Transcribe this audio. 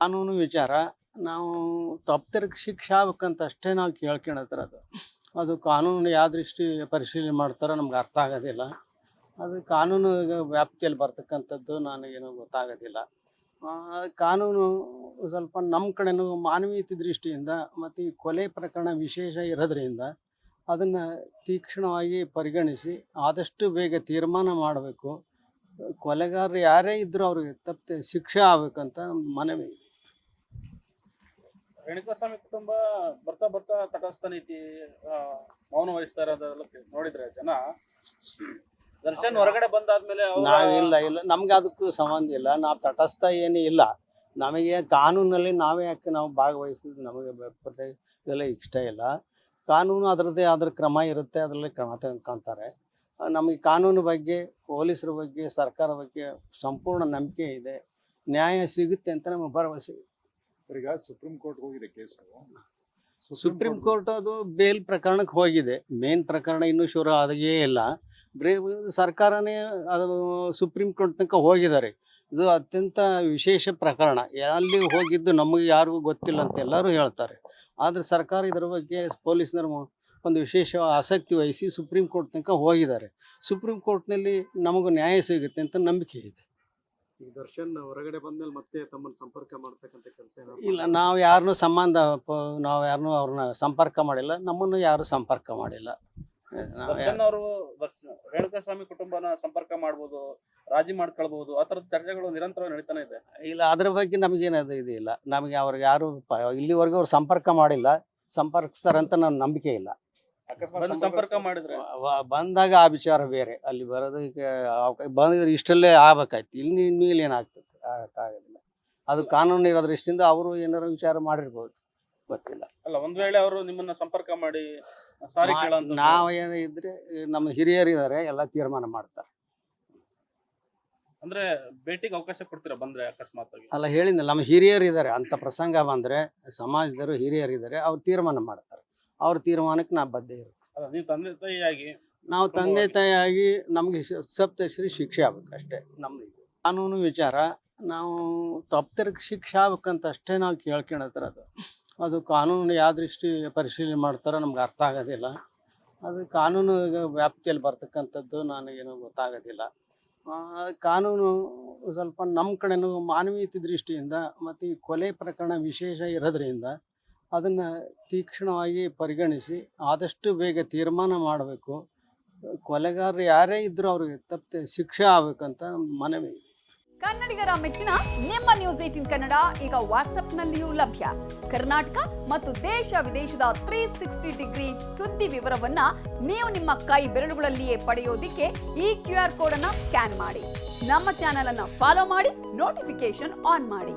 ಕಾನೂನು ವಿಚಾರ ನಾವು ತಪ್ಪಿತರಿಗೆ ಶಿಕ್ಷೆ ಆಗ್ಬೇಕಂತ ಅಷ್ಟೇ ನಾವು ಕೇಳ್ಕೊಳತ್ತಿರೋದು. ಅದು ಕಾನೂನು ಯಾವ ದೃಷ್ಟಿ ಪರಿಶೀಲನೆ ಮಾಡ್ತಾರೋ ನಮ್ಗೆ ಅರ್ಥ ಆಗೋದಿಲ್ಲ. ಅದು ಕಾನೂನು ವ್ಯಾಪ್ತಿಯಲ್ಲಿ ಬರ್ತಕ್ಕಂಥದ್ದು ನನಗೇನು ಗೊತ್ತಾಗೋದಿಲ್ಲ. ಕಾನೂನು ಸ್ವಲ್ಪ ನಮ್ಮ ಕಡೆನೂ ಮಾನವೀಯತೆ ದೃಷ್ಟಿಯಿಂದ ಮತ್ತು ಈ ಕೊಲೆ ಪ್ರಕರಣ ವಿಶೇಷ ಇರೋದ್ರಿಂದ ಅದನ್ನು ತೀಕ್ಷ್ಣವಾಗಿ ಪರಿಗಣಿಸಿ ಆದಷ್ಟು ಬೇಗ ತೀರ್ಮಾನ ಮಾಡಬೇಕು. ಕೊಲೆಗಾರರು ಯಾರೇ ಇದ್ದರೂ ಅವ್ರಿಗೆ ತಪ್ಪದೆ ಶಿಕ್ಷೆ ಆಗ್ಬೇಕಂತ ನಮ್ದು ಮನವಿ. ರೇಣುಕಾಸ್ವಾಮಿ ಕುಟುಂಬ ಬರ್ತಾ ಬರ್ತಾ ತಟಸ್ಥ ನೀತಿ ಮೌನ ವಹಿಸ್ತಾ ಇರೋದೆಲ್ಲ ನೋಡಿದ್ರೆ ಜನ ದರ್ಶನ್ ಹೊರಗಡೆ ಬಂದಾದ್ಮೇಲೆ ಇಲ್ಲ ನಮ್ಗೆ ಅದಕ್ಕೂ ಸಂಬಂಧ ಇಲ್ಲ. ನಾವು ತಟಸ್ಥ ಏನೂ ಇಲ್ಲ. ನಮಗೆ ಕಾನೂನಲ್ಲಿ ನಾವೇ ಯಾಕೆ ನಾವು ಭಾಗವಹಿಸಿದ್ದು ನಮಗೆ ಇದೆಲ್ಲ ಇಷ್ಟ ಇಲ್ಲ. ಕಾನೂನು ಅದರದ್ದೇ ಆದ್ರ ಕ್ರಮ ಇರುತ್ತೆ, ಅದರಲ್ಲಿ ಕ್ರಮ ತೆಗೆದುಕೊಂತಾರೆ. ನಮಗೆ ಕಾನೂನು ಬಗ್ಗೆ, ಪೊಲೀಸರ ಬಗ್ಗೆ, ಸರ್ಕಾರ ಬಗ್ಗೆ ಸಂಪೂರ್ಣ ನಂಬಿಕೆ ಇದೆ. ನ್ಯಾಯ ಸಿಗುತ್ತೆ ಅಂತ ನಮಗೆ ಭರವಸೆ ಇದೆ. ಈಗ ಸುಪ್ರೀಂ ಕೋರ್ಟ್ ಹೋಗಿದೆ ಕೇಸು. ಸುಪ್ರೀಂ ಕೋರ್ಟ್ ಅದು ಬೇಲ್ ಪ್ರಕರಣಕ್ಕೆ ಹೋಗಿದೆ. ಮೇನ್ ಪ್ರಕರಣ ಇನ್ನೂ ಶುರು ಆದಾಗೇ ಇಲ್ಲ. ಸರ್ಕಾರನೇ ಅದು ಸುಪ್ರೀಂ ಕೋರ್ಟ್ ತನಕ ಹೋಗಿದ್ದಾರೆ. ಇದು ಅತ್ಯಂತ ವಿಶೇಷ ಪ್ರಕರಣ. ಅಲ್ಲಿ ಹೋಗಿದ್ದು ನಮಗೆ ಯಾರಿಗೂ ಗೊತ್ತಿಲ್ಲ ಅಂತ ಎಲ್ಲರೂ ಹೇಳ್ತಾರೆ. ಆದರೆ ಸರ್ಕಾರ ಇದರ ಬಗ್ಗೆ ಪೊಲೀಸ್ನವರು ಒಂದು ವಿಶೇಷ ಆಸಕ್ತಿ ವಹಿಸಿ ಸುಪ್ರೀಂ ಕೋರ್ಟ್ ತನಕ ಹೋಗಿದ್ದಾರೆ. ಸುಪ್ರೀಂ ಕೋರ್ಟ್ನಲ್ಲಿ ನಮಗೂ ನ್ಯಾಯ ಸಿಗುತ್ತೆ ಅಂತ ನಂಬಿಕೆ ಇದೆ. ಈಗ ದರ್ಶನ್ ಹೊರಗಡೆ ಬಂದ್ಮೇಲೆ ಮತ್ತೆ ತಮ್ಮನ್ನು ಸಂಪರ್ಕ ಮಾಡ್ತಕ್ಕಂಥ ಕೆಲಸ ಇಲ್ಲ, ನಾವು ಯಾರನ್ನೂ ನಾವು ಯಾರನ್ನೂ ಅವ್ರನ್ನ ಸಂಪರ್ಕ ಮಾಡಿಲ್ಲ. ನಮ್ಮನ್ನು ಯಾರು ಸಂಪರ್ಕ ಮಾಡಿಲ್ಲ. ದರ್ಶನ್ ಅವರು ರೇಣುಕಾಸ್ವಾಮಿ ಕುಟುಂಬನ ಸಂಪರ್ಕ ಮಾಡ್ಬೋದು, ರಾಜಿ ಮಾಡ್ಕೊಳ್ಬಹುದು, ಆ ಥರದ ಚರ್ಚೆಗಳು ನಿರಂತರವಾಗಿ ನಡೀತಾನೆ ಇದೆ. ಇಲ್ಲ, ಅದ್ರ ಬಗ್ಗೆ ನಮಗೇನದು ಇದಿಲ್ಲ. ನಮಗೆ ಅವ್ರಿಗೆ ಯಾರು ಇಲ್ಲಿವರೆಗೂ ಅವ್ರು ಸಂಪರ್ಕ ಮಾಡಿಲ್ಲ, ಸಂಪರ್ಕಿಸ್ತಾರಂತ ನನ್ನ ನಂಬಿಕೆ ಇಲ್ಲ. ಅಕಸ್ಮಾತ್ ಸಂಪರ್ಕ ಮಾಡಿದ್ರೆ ಬಂದಾಗ ಆ ವಿಚಾರ ಬೇರೆ. ಅಲ್ಲಿ ಬರೋದಕ್ಕೆ ಬಂದಿದ್ರೆ ಇಷ್ಟಲ್ಲೇ ಆಗ್ಬೇಕಾಯ್ತು. ಇನ್ಮೇಲೆ ಏನಾಗ್ತದೆ ಆಗೋದಿಲ್ಲ. ಅದು ಕಾನೂನು ಇರೋ ದೃಷ್ಟಿಯಿಂದ ಅವರು ಏನಾರು ವಿಚಾರ ಮಾಡಿರ್ಬೋದು, ಗೊತ್ತಿಲ್ಲ. ಅಲ್ಲ, ಒಂದ್ ವೇಳೆ ಅವರು ನಿಮ್ಮನ್ನ ಸಂಪರ್ಕ ಮಾಡಿ ಸಾರಿ ಕೇಳಂತ ನಾವು ಏನೋ ಇದ್ರೆ ನಮ್ಮ ಹಿರಿಯರು ಇದ್ದಾರೆ, ಎಲ್ಲ ತೀರ್ಮಾನ ಮಾಡ್ತಾರೆ. ಅಂದ್ರೆ ಭೇಟಿಗೆ ಅವಕಾಶ ಕೊಡ್ತೀರಾ ಬಂದ್ರೆ ಅಕಸ್ಮಾತ್ ಆಗಿ? ಅಲ್ಲ, ಹೇಳಿದ್ನಲ್ಲ, ನಮ್ಮ ಹಿರಿಯರು ಇದ್ದಾರೆ. ಅಂಥ ಪ್ರಸಂಗ ಬಂದರೆ ಸಮಾಜದವರು ಹಿರಿಯರು ಇದ್ದಾರೆ, ಅವ್ರು ತೀರ್ಮಾನ ಮಾಡ್ತಾರೆ. ಅವ್ರ ತೀರ್ಮಾನಕ್ಕೆ ನಾವು ಬದ್ಧ ಇರುತ್ತೆ. ಅಲ್ಲ, ನೀವು ತಂದೆ ತಾಯಿಯಾಗಿ ನಾವು ತಂದೆ ತಾಯಿಯಾಗಿ ನಮಗೆ ಸಪ್ತಶ್ರೀ ಶಿಕ್ಷೆ ಆಗ್ಬೇಕು ಅಷ್ಟೇ ನಮ್ದು ಇದು. ಕಾನೂನು ವಿಚಾರ ನಾವು ತಪ್ಪಿತರಿಗೆ ಶಿಕ್ಷೆ ಆಗ್ಬೇಕಂತ ಅಷ್ಟೇ ನಾವು ಕೇಳ್ಕೊಳತ್ತಿರೋದು. ಅದು ಕಾನೂನು ಯಾವ ದೃಷ್ಟಿ ಪರಿಶೀಲನೆ ಮಾಡ್ತಾರೋ ನಮ್ಗೆ ಅರ್ಥ ಆಗೋದಿಲ್ಲ. ಅದು ಕಾನೂನು ವ್ಯಾಪ್ತಿಯಲ್ಲಿ ಬರ್ತಕ್ಕಂಥದ್ದು ನನಗೇನು ಗೊತ್ತಾಗೋದಿಲ್ಲ. ಕಾನೂನು ಸ್ವಲ್ಪ ನಮ್ಮ ಕಡೆನೂ ಮಾನವೀಯತೆ ದೃಷ್ಟಿಯಿಂದ ಮತ್ತು ಈ ಕೊಲೆ ಪ್ರಕರಣ ವಿಶೇಷ ಇರೋದ್ರಿಂದ ಅದನ್ನು ತೀಕ್ಷ್ಣವಾಗಿ ಪರಿಗಣಿಸಿ ಆದಷ್ಟು ಬೇಗ ತೀರ್ಮಾನ ಮಾಡಬೇಕು. ಕೊಲೆಗಾರರು ಯಾರೇ ಇದ್ದರೂ ಅವ್ರಿಗೆ ತಪ್ಪದೆ ಶಿಕ್ಷೆ ಆಗ್ಬೇಕಂತ ನಮ್ದು ಮನವಿ. ಕನ್ನಡಿಗರ ಮೆಚ್ಚಿನ ನಿಮ್ಮ ನ್ಯೂಸ್ 18 ಕನ್ನಡ ಈಗ ವಾಟ್ಸ್ಆಪ್ನಲ್ಲಿಯೂ ಲಭ್ಯ. ಕರ್ನಾಟಕ ಮತ್ತು ದೇಶ ವಿದೇಶದ 360 ಡಿಗ್ರಿ ಸುದ್ದಿ ವಿವರವನ್ನ ನೀವು ನಿಮ್ಮ ಕೈ ಬೆರಳುಗಳಲ್ಲಿಯೇ ಪಡೆಯೋದಿಕ್ಕೆ ಈ QR ಕೋಡ್ ಅನ್ನು ಸ್ಕ್ಯಾನ್ ಮಾಡಿ. ನಮ್ಮ ಚಾನೆಲ್ ಅನ್ನು ಫಾಲೋ ಮಾಡಿ, ನೋಟಿಫಿಕೇಶನ್ ಆನ್ ಮಾಡಿ.